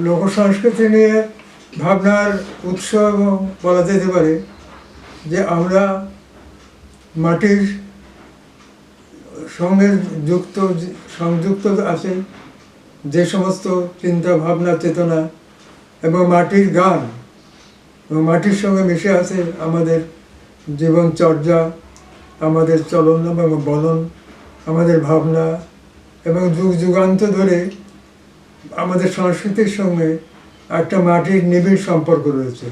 লোকসংস্কৃতি নিয়ে ভাবনার উৎস এবং বলা যেতে পারে যে আমরা মাটির সঙ্গে সংযুক্ত আছে যে সমস্ত চিন্তা ভাবনা চেতনা এবং মাটির গান এবং মাটির সঙ্গে মিশে আছে আমাদের জীবনচর্যা, আমাদের চলন এবং বলন, আমাদের ভাবনা এবং যুগ যুগান্ত ধরে আমাদের সংস্কৃতির সঙ্গে একটা মাটির নিবিড় সম্পর্ক রয়েছে।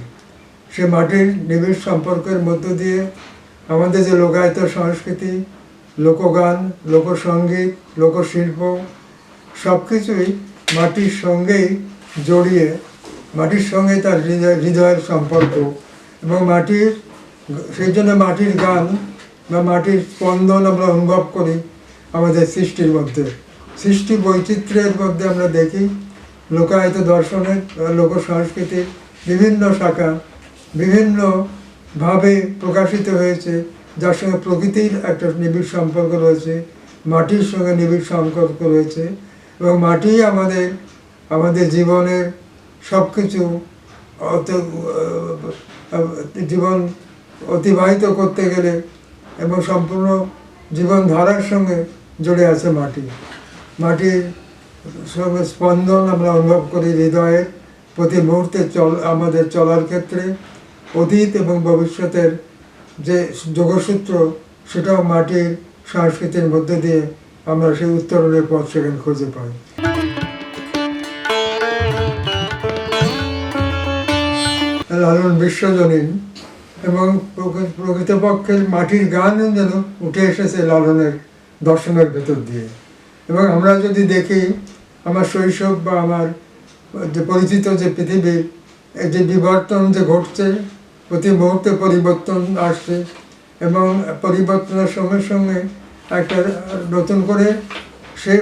সে মাটির নিবিড় সম্পর্কের মধ্য দিয়ে আমাদের যে লোকায়ত সংস্কৃতি, লোকগান, লোকসঙ্গীত, লোকশিল্প সব কিছুই মাটির সঙ্গেই জড়িয়ে, মাটির সঙ্গে তার হৃদয়ের সম্পর্ক এবং মাটির, সেই জন্য মাটির গান বা মাটির স্পন্দন আমরা অনুভব করি আমাদের সৃষ্টির মধ্যে। সৃষ্টি বৈচিত্র্যের মধ্যে আমরা দেখি লোকায়ত দর্শনের, লোক সংস্কৃতির বিভিন্ন শাখা বিভিন্নভাবে প্রকাশিত হয়েছে, যার সঙ্গে প্রকৃতির একটা নিবিড় সম্পর্ক রয়েছে, মাটির সঙ্গে নিবিড় সম্পর্ক রয়েছে এবং মাটি আমাদের জীবনের সব কিছু জীবন অতিবাহিত করতে গেলে এবং সম্পূর্ণ জীবনধারার সঙ্গে জড়ে আছে মাটির সঙ্গে স্পন্দন আমরা অনুভব করি হৃদয়ের প্রতি মুহূর্তে আমাদের চলার ক্ষেত্রে। অতীত এবং ভবিষ্যতের যে যোগসূত্র, সেটাও মাটির সংস্কৃতির মধ্যে দিয়ে আমরা সেই উত্তরণের পথ সেখানে খুঁজে পাই। লালন বিশ্বজনীন এবং প্রকৃতপক্ষে মাটির গান যেন উঠে এসেছে লালনের দর্শনের ভেতর দিয়ে। এবং আমরা যদি দেখি আমার শৈশব বা আমার যে পরিচিত যে পৃথিবীর যে বিবর্তন যে ঘটছে, প্রতি মুহূর্তে পরিবর্তন আসছে এবং পরিবর্তনের সঙ্গে সঙ্গে একটা নতুন করে সে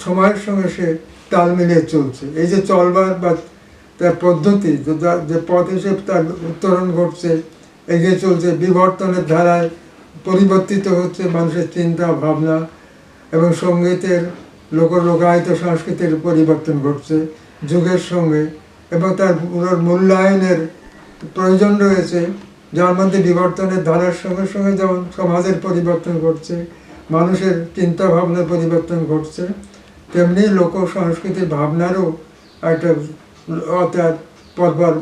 সময়ের সঙ্গে সে তাল মিলিয়ে চলছে। এই যে চলবার বা তার পদ্ধতি, যে পথ হিসেবে তার উত্তরণ ঘটছে, এগিয়ে চলছে, বিবর্তনের ধারায় পরিবর্তিত হচ্ছে মানুষের চিন্তা ভাবনা এবং সঙ্গীতের লোকায়ত সংস্কৃতির পরিবর্তন ঘটছে যুগের সঙ্গে এবং তার মূল্যায়নের প্রয়োজন রয়েছে, যার মধ্যে বিবর্তনের ধারার সঙ্গে সঙ্গে যেমন সমাজের পরিবর্তন ঘটছে, মানুষের চিন্তা ভাবনার পরিবর্তন ঘটছে, তেমনি লোক সংস্কৃতির ভাবনারও একটা পরপর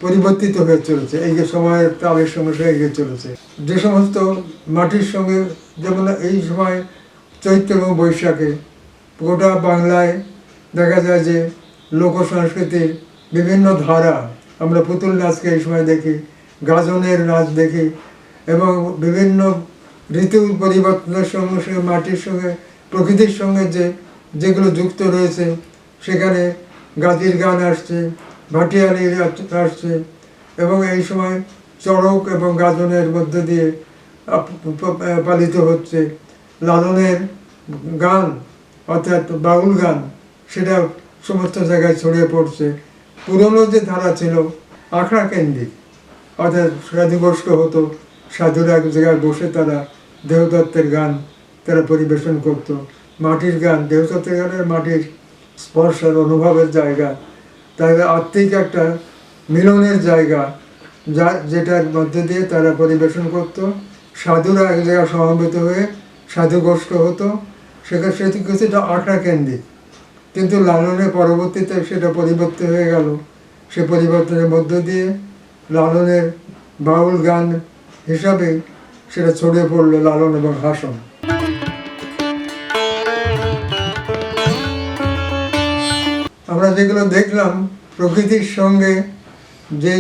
পরিবর্তিত হয়ে চলেছে। এই যে সময়ের তালের সঙ্গে সঙ্গে এগিয়ে চলেছে। যে সমস্ত মাটির সঙ্গে, যেমন এই সময় চৈত্র এবং বৈশাখে গোটা বাংলায় দেখা যায় যে লোক সংস্কৃতির বিভিন্ন ধারা, আমরা পুতুল নাচকে এই সময় দেখি, গাজনের নাচ দেখি এবং বিভিন্ন ঋতু পরিবর্তনের সঙ্গে সঙ্গে মাটির সঙ্গে প্রকৃতির সঙ্গে যেগুলো যুক্ত রয়েছে, সেখানে গাজির গান আসছে, ভাটিয়ালি আসছে এবং এই সময় চড়ক এবং গাজনের মধ্য দিয়ে পালিত হচ্ছে। লালনের গান অর্থাৎ বাউল গান, সেটা সমস্ত জায়গায় ছড়িয়ে পড়ছে। পুরনো যে ধারা ছিল আখড়া কেন্দ্রিক, অর্থাৎ সাধুগোষ্ঠ হতো, সাধুরা এক জায়গায় বসে তারা দেহতত্ত্বের গান তারা পরিবেশন করত। মাটির গান, দেহতত্ত্বের গানের মাটির স্পর্শের অনুভবের জায়গা, তাদের আত্মিক একটা মিলনের জায়গা, যেটার মধ্যে দিয়ে তারা পরিবেশন করত। সাধুরা এক জায়গায় সমবেত হয়ে সাধুগোষ্ঠ হতো, সেখানে সেটি কিছুটা আখড়া কেন্দ্রিক। কিন্তু লালনের পরবর্তীতে সেটা পরিবর্তন হয়ে গেল। সে পরিবর্তনের মধ্য দিয়ে লালনের বাউল গান হিসাবে সেটা ছড়িয়ে পড়লো লালন এবং হাসন। আমরা যেগুলো দেখলাম প্রকৃতির সঙ্গে যে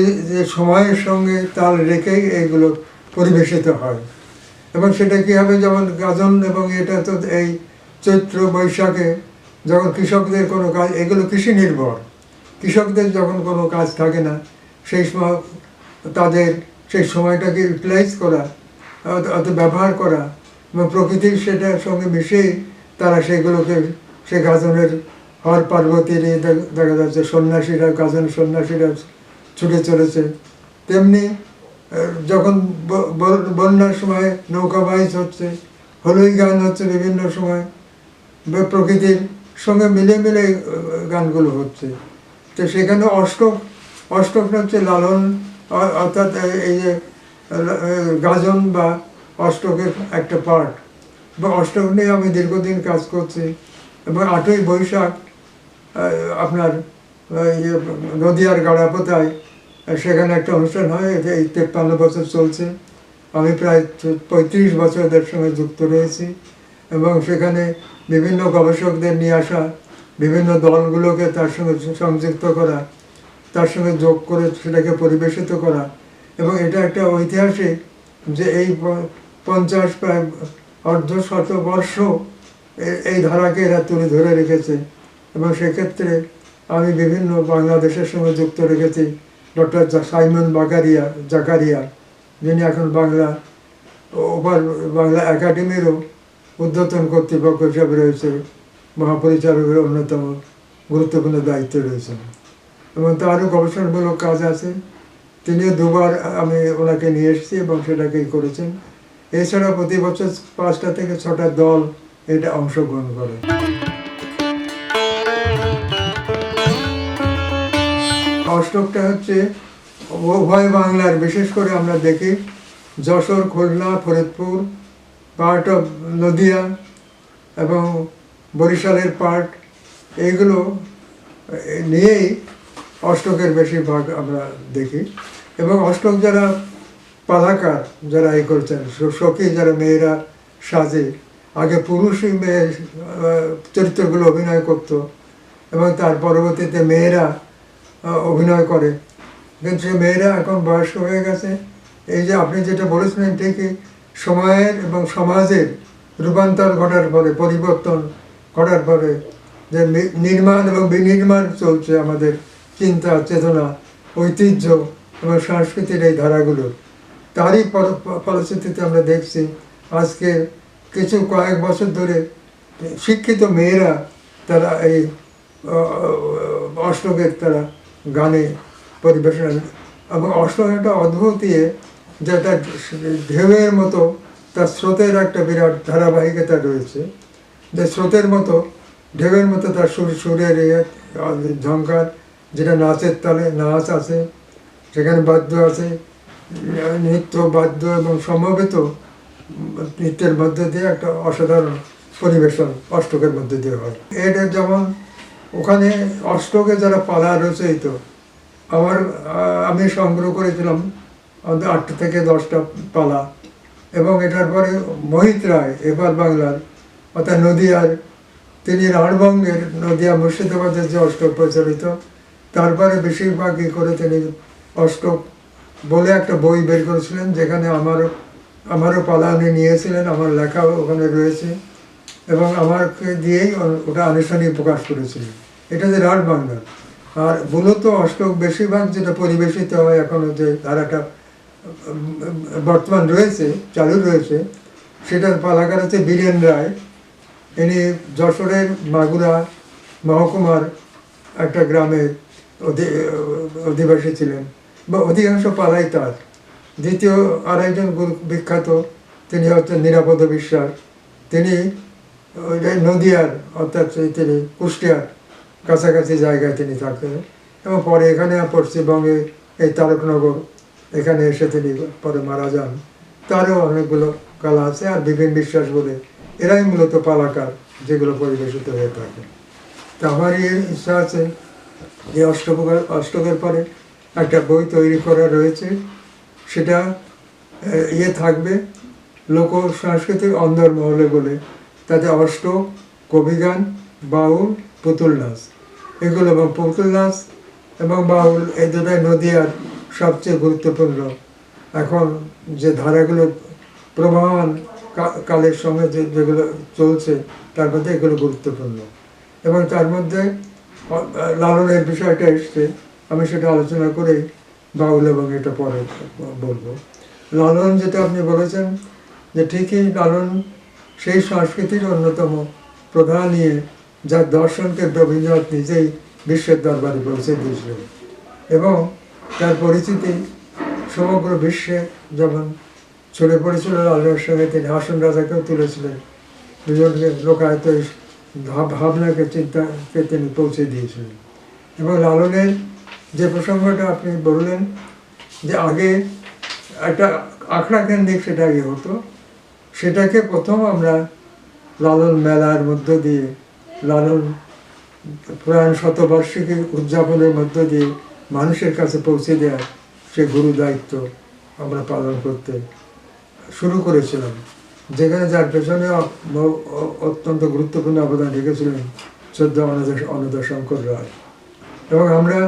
সময়ের সঙ্গে তাল রেখেই এগুলো পরিবেশিত হয় এবং সেটা কী হবে, যেমন গাজন এবং এটা তো এই চৈত্র বৈশাখে যখন কৃষকদের কোনো কাজ, এগুলো কৃষি নির্ভর, কৃষকদের যখন কোনো কাজ থাকে না সেই সময় তাদের সেই সময়টাকে ইউটিলাইজ করা, অত ব্যবহার করা এবং প্রকৃতির সেটার সঙ্গে মিশেই তারা সেগুলোকে, সে গাজনের হর পার্বতীর দেখা যাচ্ছে সন্ন্যাসীরা, গাজন সন্ন্যাসীরা ছুটে চলেছে। তেমনি যখন বন্যার সময় নৌকা বাইচ হচ্ছে, হলুই গান হচ্ছে বিভিন্ন সময়, প্রকৃতির সঙ্গে মিলে মিলে গানগুলো হচ্ছে। তো সেখানে অষ্টকটা হচ্ছে লালন, অর্থাৎ এই যে গাজন বা অষ্টকের একটা পার্ট, বা অষ্টক নিয়ে আমি দীর্ঘদিন কাজ করছি। এবং 8ই বৈশাখ আপনার ইয়ে নদীয়ার গাড়াপোতায় সেখানে একটা অনুষ্ঠান হয়, এটা এই 53 বছর চলছে। আমি প্রায় 35 বছর এদের সঙ্গে যুক্ত রয়েছি, এবং সেখানে বিভিন্ন গবেষকদের নিয়ে আসা, বিভিন্ন দলগুলোকে তার সঙ্গে সংযুক্ত করা, তার সঙ্গে যোগ করে সেটাকে পরিবেশিত করা। এবং এটা একটা ঐতিহাসিক যে এই 50 প্রায় অর্ধশত বর্ষ এই ধারাকে এরা তুলে ধরে রেখেছে। এবং সেক্ষেত্রে আমি বিভিন্ন বাংলাদেশের সঙ্গে যুক্ত রেখেছি ডক্টর সাইমন জাকারিয়া, যিনি এখন বাংলা একাডেমিরও ঊর্ধ্বতন কর্তৃপক্ষ হিসাবে রয়েছে, মহাপরিচালকের অন্যতম গুরুত্বপূর্ণ দায়িত্বে রয়েছেন। এবং তারও গবেষণামূলক কাজ আছে। তিনিও 2বার আমি ওনাকে নিয়ে এসেছি এবং সেটাকেই করেছেন। এছাড়া প্রতি বছর 5টা থেকে 6টা দল এটা অংশগ্রহণ করে। অষ্টকটা হচ্ছে উভয় বাংলার, বিশেষ করে আমরা দেখি যশোর, খুলনা, ফরিদপুর, পার্ট অফ নদিয়া এবং বরিশালের পার্ট, এইগুলো নিয়েই অষ্টকের বেশিরভাগ আমরা দেখি। এবং অষ্টক যারা পালাকার, যারা এই করছেন, সখী যারা মেয়েরা সাজে, আগে পুরুষই মেয়ের চরিত্রগুলো অভিনয় করতো এবং তার পরবর্তীতে মেয়েরা অভিনয় করে। কিন্তু সে মেয়েরা এখন বয়স্ক হয়ে গেছে। এই যে আপনি যেটা বলেছিলেন ঠিকই, সময়ের এবং সমাজের রূপান্তর ঘটার পরে, পরিবর্তন ঘটার পরে যে নির্মাণ এবং বিনির্মাণ চলছে আমাদের চিন্তা, চেতনা, ঐতিহ্য এবং সংস্কৃতির এই ধারাগুলো, তারই ফলশ্রুতিতে আমরা দেখছি আজকে কয়েক বছর ধরে শিক্ষিত মেয়েরা তারা এই অষ্টকের তারা গানে পরিবেশনা। এবং অষ্টক একটা অদ্ভুত যেটা ঢেউয়ের মতো, তার স্রোতের একটা বিরাট ধারাবাহিকতা রয়েছে, যে স্রোতের মতো, ঢেউয়ের মতো তার সুরের ঝঙ্কার, যেটা নাচের তালে নাচ আছে, সেখানে বাদ্য আছে, নৃত্য, বাদ্য এবং সমবেত নৃত্যের মধ্যে দিয়ে একটা অসাধারণ পরিবেশন অষ্টকের মধ্যে দিয়ে হয়। এটা যেমন ওখানে অষ্টকে যারা পালা রচয়িত, আমি সংগ্রহ করেছিলাম 8 থেকে 10টা পালা। এবং এটার পরে মোহিত রায়, এবার বাংলার অর্থাৎ নদিয়ার, তিনি রাঢ়বঙ্গের নদিয়া মুর্শিদাবাদের যে অষ্টক প্রচলিত, তারপরে বেশিরভাগই করে তিনি অষ্টক বলে একটা বই বের করেছিলেন, যেখানে আমারও পালা উনি নিয়েছিলেন, আমার লেখাও ওখানে রয়েছে, এবং আমাকে দিয়েই ওটা আনুষ্ঠানিক প্রকাশ করেছিলেন। এটা যে রাঢ়বাংলার। আর মূলত অষ্টক বেশিরভাগ যেটা পরিবেশিত হয় এখনও, যে ধারাটা বর্তমান রয়েছে, চালু রয়েছে, সেটার পালাকার হচ্ছে বীরেন রায়। ইনি যশোরের মাগুরা মহকুমার একটা গ্রামের অধিবাসী ছিলেন, বা অধিকাংশ পালাই তার। দ্বিতীয় আরেকজন বিখ্যাত, তিনি হচ্ছেন নিরাপদ বিশ্বাস। তিনি নদিয়ার, অর্থাৎ তিনি কুষ্টিয়ার কাছাকাছি জায়গায় তিনি থাকতেন, এবং পরে এখানে পশ্চিমবঙ্গে এই তারকনগর, এখানে এসে তিনি পরে মারা যান। তারও অনেকগুলো কলা আছে। আর বিপিন বিশ্বাস বলে, এরাই মূলত পালাকার, যেগুলো পরিবেশিত হয়ে থাকে। তো আমার ইচ্ছা আছে যে অষ্টকের পরে একটা বই তৈরি করা রয়েছে, সেটা থাকবে লোক সংস্কৃতির অন্দরমহলে বলে। তাতে অষ্টক, কবিগান, বাউল, পুতুল নাচ, এগুলো, এবং পুতুল নাচ এবং বাউল এই দুটাই নদিয়ার সবচেয়ে গুরুত্বপূর্ণ এখন যে ধারাগুলো প্রবাহমান কালের সঙ্গে যেগুলো চলছে, তার মধ্যে এগুলো গুরুত্বপূর্ণ। এবং তার মধ্যে লালনের বিষয়টা এসছে, আমি সেটা আলোচনা করেই বাউল এবং এটা পরে বলবো। লালন, যেটা আপনি বলেছেন, যে ঠিকই লালন সেই সংস্কৃতির অন্যতম প্রধান নিয়ে, যার দর্শনকে রবীন্দ্রনাথ নিজেই বিশ্বের দরবারে পৌঁছে দিয়েছিলেন, এবং তার পরিচিতি সমগ্র বিশ্বে যেমন ছড়ে পড়েছিল। লালনের সঙ্গে তিনি হাসন রাজাকেও তুলেছিলেন, দুজনকে লোকায়ত ভাবনাকে চিন্তাকে তিনি পৌঁছে দিয়েছিলেন। এবং লালনের যে প্রসঙ্গটা আপনি বললেন যে আগে একটা আখড়া কেন্দ্রিক সেটা আগে হতো, সেটাকে প্রথম আমরা লালন মেলার মধ্য দিয়ে, লালন প্রয়াণ শতবার্ষিকী উদযাপনের মধ্য দিয়ে মানুষের কাছে পৌঁছে দেওয়ার সে গুরু দায়িত্ব আমরা পালন করতে শুরু করেছিলাম, যেখানে যার পেছনে অত্যন্ত গুরুত্বপূর্ণ অবদান রেখেছিলেন শ্রদ্ধা অনুদা শঙ্কর রায়। এবং আমরা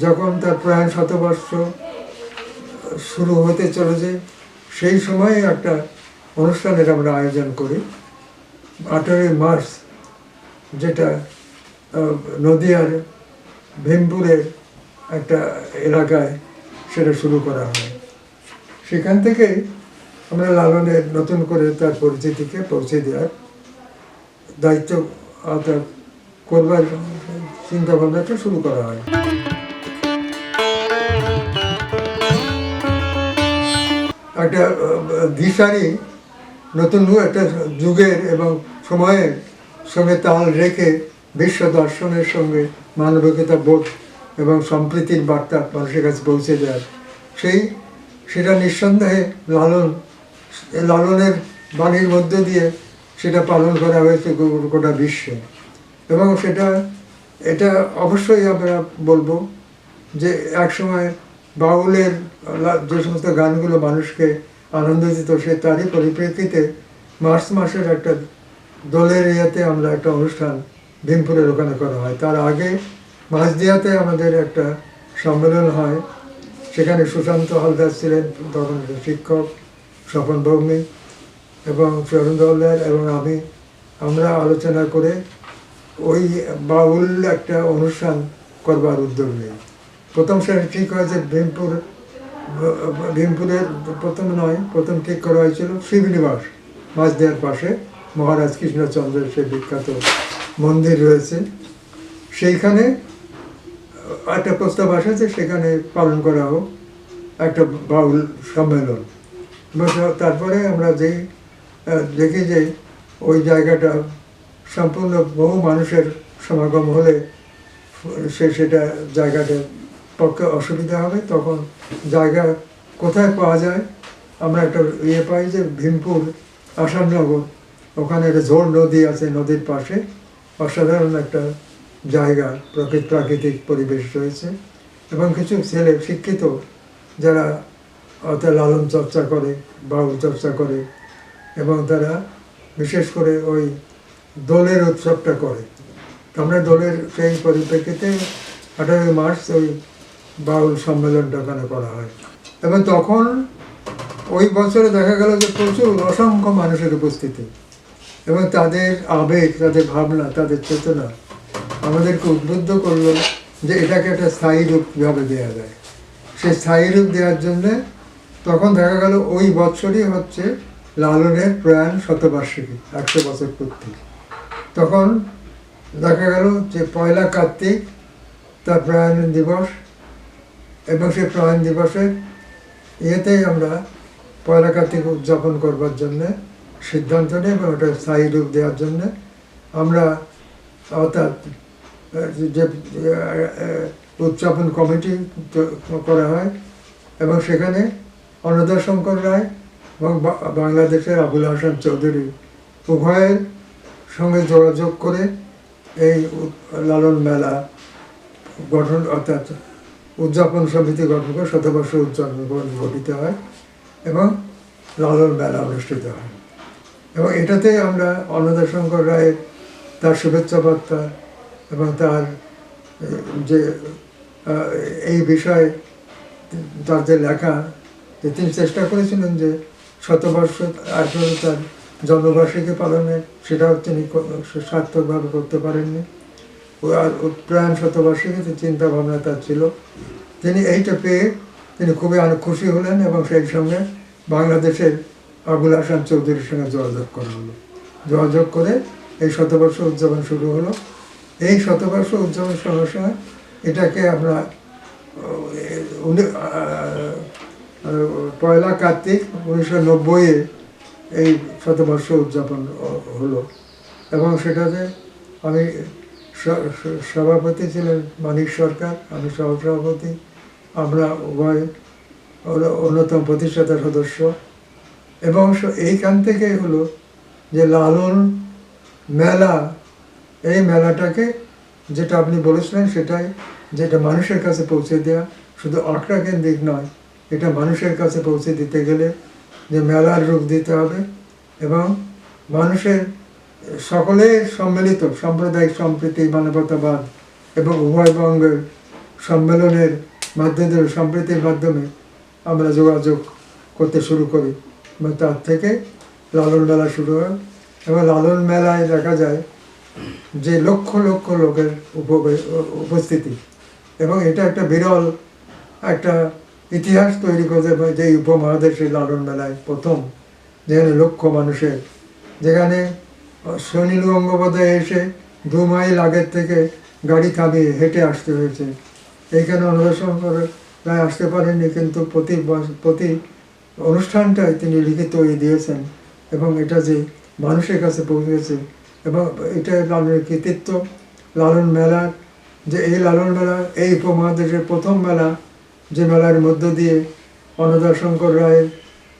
যখন তার প্রয়াণ শতবর্ষ শুরু হতে চলেছে, সেই সময়ে একটা অনুষ্ঠানের আমরা আয়োজন করি 18ই মার্চ, যেটা নদিয়ার ভীমপুরের একটা এলাকায় সেটা শুরু করা হয়। সেখান থেকে আমরা লালনের নতুন করে তার পরিচিতিকে পৌঁছে দেওয়ার দায়িত্ব করবার চিন্তা ভাবনাটা শুরু করা হয়। একটা দিশারি নতুন একটা যুগের এবং সময়ের সঙ্গে তাল রেখে বিশ্ব দর্শনের সঙ্গে মানবিকতা বোধ এবং সম্প্রীতির বার্তা মানুষের কাছে পৌঁছে দেওয়ার সেটা নিঃসন্দেহে লালনের বাণীর মধ্য দিয়ে সেটা পালন করা হয়েছে গোটা বিশ্বে। এবং এটা অবশ্যই আমরা বলবো যে একসময় বাউলের যে সমস্ত গানগুলো মানুষকে আনন্দ দিত, সে তারই পরিপ্রেক্ষিতে মার্চ মাসের একটা দোলের ইয়েতে আমরা একটা অনুষ্ঠান ভীমপুরের ওখানে করা হয়। তার আগে মাঝদিয়াতে আমাদের একটা সম্মেলন হয়, সেখানে সুশান্ত হালদার ছিলেন তখন শিক্ষক, স্বপন ভৌমিক এবং চরণ দলদার এবং আমরা আলোচনা করে ওই বাউল একটা অনুষ্ঠান করবার উদ্যোগ নিই। প্রথম সেটা ঠিক হয়েছে ভীমপুরের প্রথম ঠিক করা হয়েছিল শিবনিবাস, মাঝদিয়ার পাশে মহারাজ কৃষ্ণচন্দ্রের সেই বিখ্যাত মন্দির রয়েছে, সেইখানে একটা প্রস্তাব আসে সেখানে পালন করা হোক একটা বাউল সম্মেলন। তারপরে আমরা দেখি যে ওই জায়গাটা সম্পূর্ণ বহু মানুষের সমাগম হলে সেটা জায়গাটার পক্ষে অসুবিধা হবে। তখন জায়গা কোথায় পাওয়া যায়, আমরা একটা পাই যে ভীমপুর আসাননগর, ওখানে একটা ঝোড় নদী আছে, নদীর পাশে অসাধারণ একটা জায়গা, প্রাকৃতিক পরিবেশ রয়েছে এবং কিছু ছেলে শিক্ষিত যারা লালন চর্চা করে, বাউল চর্চা করে এবং তারা বিশেষ করে ওই দোলের উৎসবটা করে। আমরা দোলের সেই পরিপ্রেক্ষিতে 18ই মার্চ ওই বাউল সম্মেলনটা ওখানে করা হয়। এবং তখন ওই বছরে দেখা গেল যে প্রচুর অসংখ্য মানুষের উপস্থিতি এবং তাদের আবেগ, তাদের ভাবনা, তাদের চেতনা আমাদেরকে উদ্বুদ্ধ করলো যে এটাকে একটা স্থায়ী রূপ কীভাবে দেওয়া যায়। সেই স্থায়ী রূপ দেওয়ার জন্যে তখন দেখা গেল ওই বছরই হচ্ছে লালনের প্রয়াণ শতবার্ষিকী, 100 বছর পূর্তি। তখন দেখা গেল যে 1 কার্তিক তার প্রয়াণ দিবস, এবং সেই প্রয়াণ দিবসের ইয়েতেই আমরা 1 কার্তিক উদযাপন করবার জন্যে সিদ্ধান্ত নিই এবং ওটা স্থায়ী রূপ দেওয়ার জন্যে আমরা অর্থাৎ যে উদযাপন কমিটি করা হয় এবং সেখানে অনুদা শঙ্কর রায় এবং বাংলাদেশের আবুল হাসান চৌধুরী উভয়ের সঙ্গে যোগাযোগ করে এই লালন মেলা গঠন অর্থাৎ উদযাপন সমিতি গঠন করে শতবর্ষ উদযাপন গঠিত হয় এবং লালন মেলা অনুষ্ঠিত হয়। এবং এটাতে আমরা অনুদা শঙ্কর রায়ের তার শুভেচ্ছা বার্তা এবং তার যে এই বিষয়ে তার যে লেখা, যে তিনি চেষ্টা করেছিলেন যে শতবর্ষ আসলে তার জন্মবার্ষিকী পালনে, সেটাও তিনি সার্থকভাবে করতে পারেননি। আর প্রয়াণ শতবার্ষিকীতে চিন্তা ভাবনা তার ছিল। তিনি এইটা পেয়ে তিনি খুবই খুশি হলেন এবং সেই সঙ্গে বাংলাদেশের আবুল হাসান চৌধুরীর সঙ্গে যোগাযোগ করা হলো। যোগাযোগ করে এই শতবর্ষ উদযাপন শুরু হলো। এই শতবর্ষ উদযাপন সঙ্গে সঙ্গে এটাকে আমরা 1 কার্তিক 1990-এ এই শতবর্ষ উদযাপন হলো এবং সেটাতে আমি সভাপতি ছিলেন মানিক সরকার, আমি সহসভাপতি, আমরা উভয় অন্যতম প্রতিষ্ঠাতা সদস্য। এবং এইখান থেকে হলো যে লালন মেলা, এই মেলাটাকে যেটা আপনি বলেছিলেন সেটাই, যেটা মানুষের কাছে পৌঁছে দেওয়া, শুধু আখড়া কেন্দ্রিক নয়, এটা মানুষের কাছে পৌঁছে দিতে গেলে যে মেলার রূপ দিতে হবে এবং মানুষের সকলের সম্মিলিত সাম্প্রদায়িক সম্প্রীতি, মানবতাবাদ এবং উভয়বঙ্গের সম্মেলনের মাধ্যমে, সম্প্রীতির মাধ্যমে আমরা যোগাযোগ করতে শুরু করি এবং তার থেকে লালন মেলা শুরু হয়। এবং লালন মেলায় দেখা যায় যে লক্ষ লক্ষ লোকের উপস্থিতি, এবং এটা একটা বিরল একটা ইতিহাস তৈরি করতে পারে যে উপমহাদেশে লালন মেলায় প্রথম, যেখানে লক্ষ মানুষের, যেখানে সুনীল গঙ্গোপাধ্যায় এসে 2 মাইল আগের থেকে গাড়ি থামিয়ে হেঁটে আসতে হয়েছে, এইখানে অন্বেষণ করে প্রায় আসতে পারেননি, কিন্তু প্রতি অনুষ্ঠানটায় তিনি লিখিত দিয়েছেন এবং এটা যে মানুষের কাছে পৌঁছেছে এবং এটা লালনের কৃতিত্ব। লালন মেলার যে এই লালন মেলা এই উপমহাদেশের প্রথম মেলা, যে মেলার মধ্য দিয়ে অন্নদা শঙ্কর রায়ের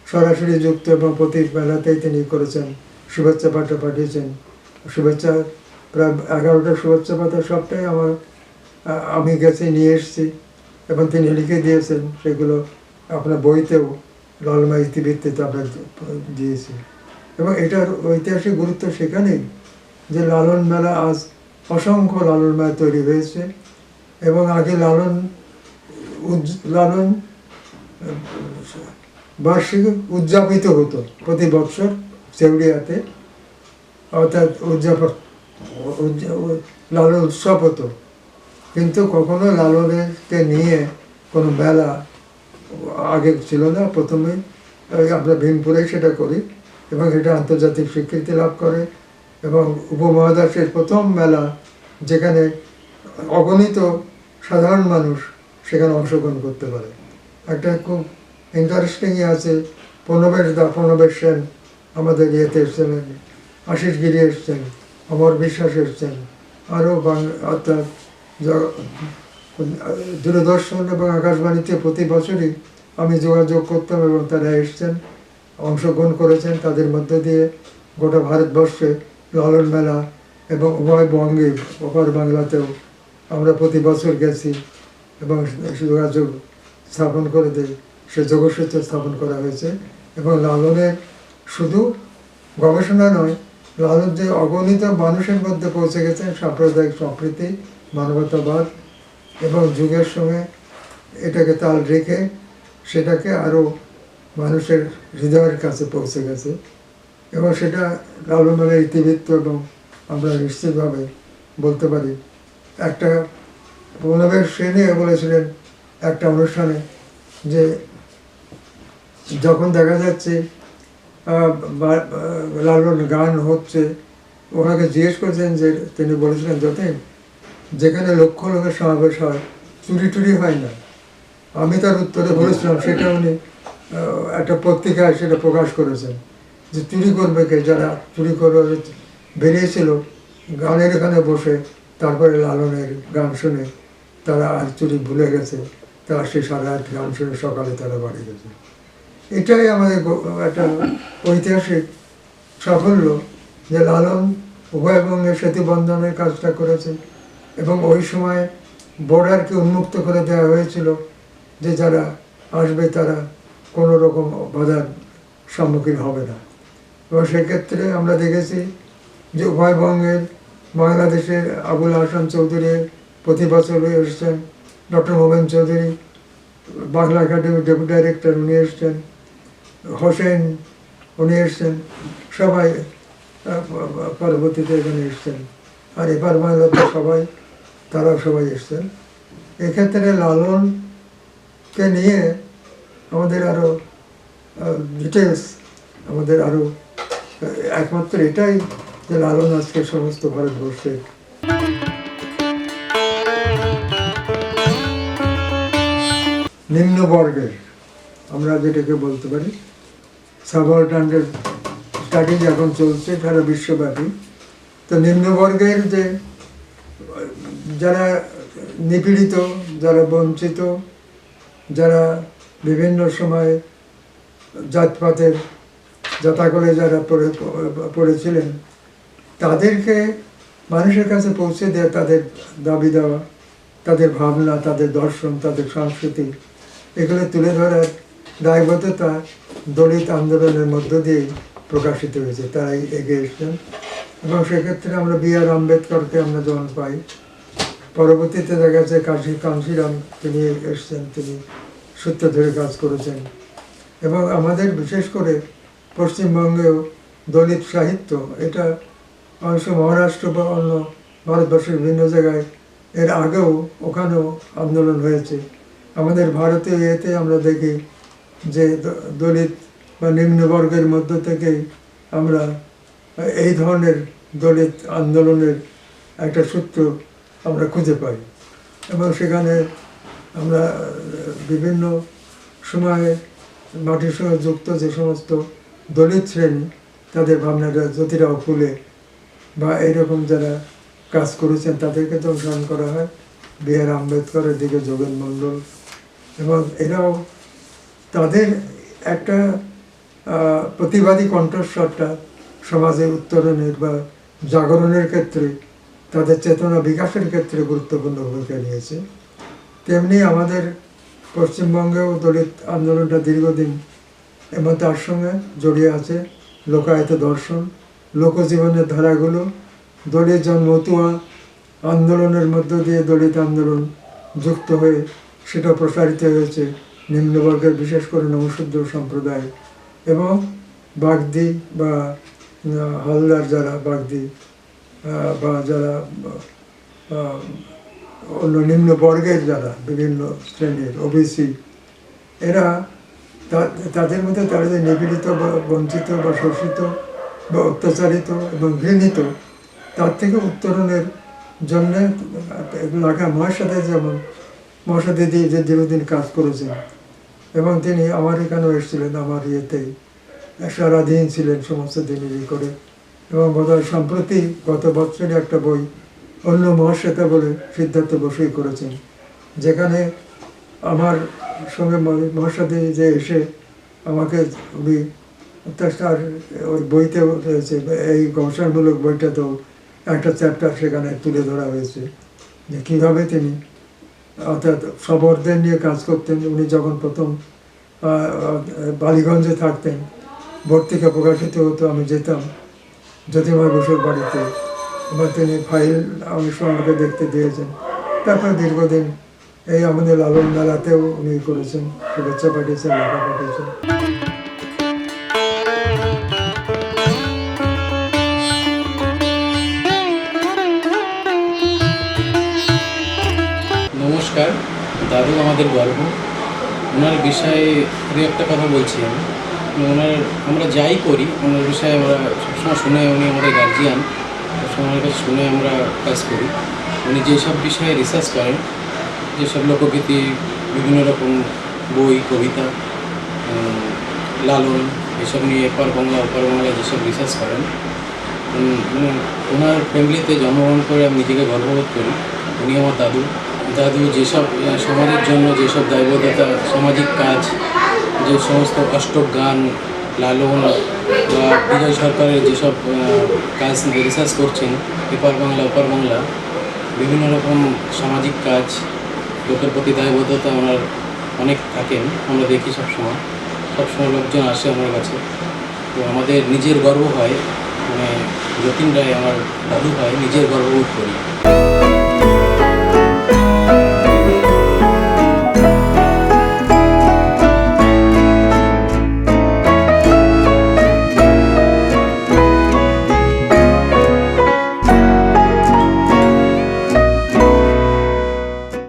সরাসরি যুক্ত এবং প্রতি মেলাতেই তিনি করেছেন, শুভেচ্ছা পাঠা পাঠিয়েছেন। শুভেচ্ছা প্রায় 11টা শুভেচ্ছা পাতা, সবটাই আমি গেছে নিয়ে এসেছি এবং তিনি লিখে দিয়েছেন, সেগুলো আপনার বইতেও লালমা ইতিবৃত্তিতে আমরা দিয়েছি। এবং এটার ঐতিহাসিক গুরুত্ব সেখানেই যে লালন মেলা আজ অসংখ্য লালন মেলা তৈরি হয়েছে এবং আগে লালন বার্ষিক উদযাপিত হতো প্রতি বছর সেউড়িয়াতে, অর্থাৎ লালন উৎসব হতো, কিন্তু কখনো লালনকে নিয়ে কোনো মেলা আগে ছিল না। প্রথমে আমরা ভীমপুরে সেটা করি এবং এটা আন্তর্জাতিক স্বীকৃতি লাভ করে এবং উপমহাদেশের প্রথম মেলা, যেখানে অগণিত সাধারণ মানুষ সেখানে অংশগ্রহণ করতে পারে। একটা খুব ইন্টারেস্টিংই আছে, প্রণবেশ সেন আমাদের ইয়েতে এসছেন, আশিস গিরি এসছেন, অমর বিশ্বাস এসছেন, আরও অর্থাৎ দূরদর্শন এবং আকাশবাণীতে প্রতি বছরই আমি যোগাযোগ করতাম এবং তারা এসছেন, অংশগ্রহণ করেছেন। তাদের মধ্যে দিয়ে গোটা ভারতবর্ষে লালন মেলা এবং উভয়বঙ্গে ওপার বাংলাতেও আমরা প্রতি বছর গেছি এবং যোগাযোগ স্থাপন করে দিই, সে যোগসূত্র স্থাপন করা হয়েছে। এবং লালনের শুধু গবেষণা নয়, লালন যে অগণিত মানুষের মধ্যে পৌঁছে গেছেন সাম্প্রদায়িক সম্প্রীতি, মানবতাবাদ এবং যুগের সঙ্গে এটাকে তাল রেখে সেটাকে আরও মানুষের হৃদয়ের কাছে পৌঁছে গেছে এবং সেটা লালন মেলার ইতিবৃত্ত। এবং আমরা নিশ্চিতভাবে বলতে পারি, একটা প্রণবেশ সেনে বলেছিলেন একটা অনুষ্ঠানে যে যখন দেখা যাচ্ছে লালন গান হচ্ছে, ওনাকে জিজ্ঞেস করছেন যে, তিনি বলেছিলেন যতই যেখানে লক্ষ লোকের সমাবেশ হয় চুরি টুরি হয় না। আমি তার উত্তরে বলেছিলাম, সেটা উনি একটা পত্রিকায় সেটা প্রকাশ করেছেন যে চুরি করবে কে, যারা চুরি করে বেরিয়েছিল গানের এখানে বসে, তারপরে লালনের গান শুনে তারা আর চুরি ভুলে গেছে, তারা সেই সারা রাত গান শুনে সকালে তারা বাড়ি গেছে। এটাই আমাদের একটা ঐতিহাসিক সাফল্য যে লালন উভয়বঙ্গের সেতু বন্ধনের কাজটা করেছে এবং ওই সময় বর্ডারকে উন্মুক্ত করে দেওয়া হয়েছিল যে যারা আসবে তারা কোনো রকম বাধার সম্মুখীন হবে না। এবং সেক্ষেত্রে আমরা দেখেছি যে উভয়বঙ্গের বাংলাদেশের আবুল হাসান চৌধুরী প্রতি বছর এসছেন, ডক্টর মোমেন চৌধুরী বাংলা একাডেমির ডেপুটি ডাইরেক্টর উনি এসছেন, হোসেন উনি এসছেন, সবাই পরবর্তীতে এখানে এসছেন, আর এবার বাংলাতে সবাই তারাও সবাই এসছেন। এক্ষেত্রে লালনকে নিয়ে আমাদের আরও ডিটেলস, আমাদের আরও একমাত্র এটাই যে লালন আজকে সমস্ত ভারতবর্ষে নিম্নবর্গের, আমরা যেটাকে বলতে পারি সাবঅর্ডিনেটেড স্টাডিজ এখন চলছে সারা বিশ্বব্যাপী, তো নিম্নবর্গের যে যারা নিপীড়িত, যারা বঞ্চিত, যারা বিভিন্ন সময় জাতপাতের জাতাকলে যারা পড়েছিলেন, তাদেরকে মানুষের কাছে পৌঁছে দেওয়া, তাদের দাবি দেওয়া, তাদের ভাবনা, তাদের দর্শন, তাদের সংস্কৃতি, এগুলো তুলে ধরার দায়বদ্ধতা দলিত আন্দোলনের মধ্য দিয়ে প্রকাশিত হয়েছে। তারাই এগিয়ে এসছেন এবং সেক্ষেত্রে আমরা B.R. আম্বেদকরকে আমরা যখন পাই, পরবর্তীতে দেখা গেছে কাঞ্চিরাম তিনি এসছেন, তিনি সূত্র ধরে কাজ করেছেন। এবং আমাদের বিশেষ করে পশ্চিমবঙ্গেও দলিত সাহিত্য, এটা অবশ্য মহারাষ্ট্র বা অন্য ভারতবর্ষের বিভিন্ন জায়গায় এর আগেও ওখানেও আন্দোলন হয়েছে। আমাদের ভারতীয় ইয়েতে আমরা দেখি যে দলিত বা নিম্নবর্গের মধ্য থেকেই আমরা এই ধরনের দলিত আন্দোলনের একটা সূত্র আমরা খুঁজে পাই এবং সেখানে আমরা বিভিন্ন সময়ে মাটির সঙ্গে যুক্ত যে সমস্ত দলিত শ্রেণী, তাদের ভাবনাটা জ্যোতিরাও ফুলে বা এইরকম যারা কাজ করেছেন তাদেরকে তো অনুসরণ করা হয়, B.R. আম্বেদকর, এদিকে যোগেন মণ্ডল, এবং এরাও তাদের একটা প্রতিবাদী কণ্ঠস্বরটা সমাজের উত্তরণের বা জাগরণের ক্ষেত্রে, তাদের চেতনা বিকাশের ক্ষেত্রে গুরুত্বপূর্ণ ভূমিকা নিয়েছে। তেমনি আমাদের পশ্চিমবঙ্গেও দলিত আন্দোলনটা দীর্ঘদিন এবং তার সঙ্গে জড়িয়ে আছে লোকায়ত দর্শন, লোকজীবনের ধারাগুলো। দলিত মতুয়া আন্দোলনের মধ্য দিয়ে দলিত আন্দোলন যুক্ত হয়ে সেটা প্রসারিত হয়েছে নিম্নবর্গের, বিশেষ করে নমশূদ্র সম্প্রদায় এবং বাগদি বা হালদার, যারা বাগদি বা যারা অন্য নিম্নবর্গের যারা বিভিন্ন শ্রেণীর OBC, এরা তাদের মধ্যে তারা যে নিপীড়িত বা বঞ্চিত বা শোষিত বা অত্যাচারিত এবং ঘৃণিত, তার থেকে উত্তরণের জন্য লেখা মহাসাদে, যেমন মহাসাদে দিয়ে যে দীর্ঘদিন কাজ করেছেন এবং তিনি আমার এখানেও এসেছিলেন, আমার ইয়েতেই সারাদিন ছিলেন সমস্ত দিনই করে। এবং বোধহয় সম্প্রতি গত বছরই একটা বই অন্য মহাশ্বেতা বলে সিদ্ধার্থ বসুই করেছেন, যেখানে আমার সঙ্গে মহাশ্বেতা যে এসে আমাকে উনি তার ওই বইতে রয়েছে, এই গবেষণামূলক বইটাতেও একটা চ্যাপ্টার সেখানে তুলে ধরা হয়েছে যে কীভাবে তিনি, অর্থাৎ শবরদের নিয়ে কাজ করতেন। উনি যখন প্রথম বালিগঞ্জে থাকতেন, ভর্তিকা প্রকাশিত হতো, আমি যেতাম জ্যোতির্ময় বসুর বাড়িতে, এবং তিনি ফাইল অনেক সময় আমাকে দেখতে দিয়েছেন। তারপরে দীর্ঘদিন এই আমাদের লালন মেলাতেও উনি করেছেন, শুভেচ্ছা পাঠিয়েছেন, লেখা পাঠিয়েছেন। নমস্কার, দাদু আমাদের গর্ব। ওনার বিষয়ে দু একটা কথা বলছি আমি। আমরা যাই করি ওনার বিষয়ে আমরা সবসময় শুনে, উনি আমাদের গার্জিয়ান, সবসময় আমার কাছে শুনে আমরা কাজ করি। উনি যেসব বিষয়ে রিসার্চ করেন, যেসব লোকগীতি, বিভিন্ন রকম বই, কবিতা, লালন, এসব নিয়ে এপার বাংলা ওপার বাংলা যেসব রিসার্চ করেন, ওনার ফ্যামিলিতে জন্মগ্রহণ করে আমি নিজেকে গর্ববোধ করি। উনি আমার দাদু যেসব সমাজের জন্য যেসব দায়বদ্ধতা, সামাজিক কাজ, যে সমস্ত অষ্টক গান, লালন বা বিজয় সরকারের যেসব কাজ রিসার্চ করছেন, এপার বাংলা ওপার বাংলা, বিভিন্ন রকম সামাজিক কাজ, লোকের প্রতি দায়বদ্ধতা ওনার অনেক থাকেন। আমরা দেখি সবসময় লোকজন আসে আমার কাছে, তো আমাদের নিজের গর্ব হয়, মানে যতীন রায় আমার দাদু হয়, নিজের গর্ববোধ করি।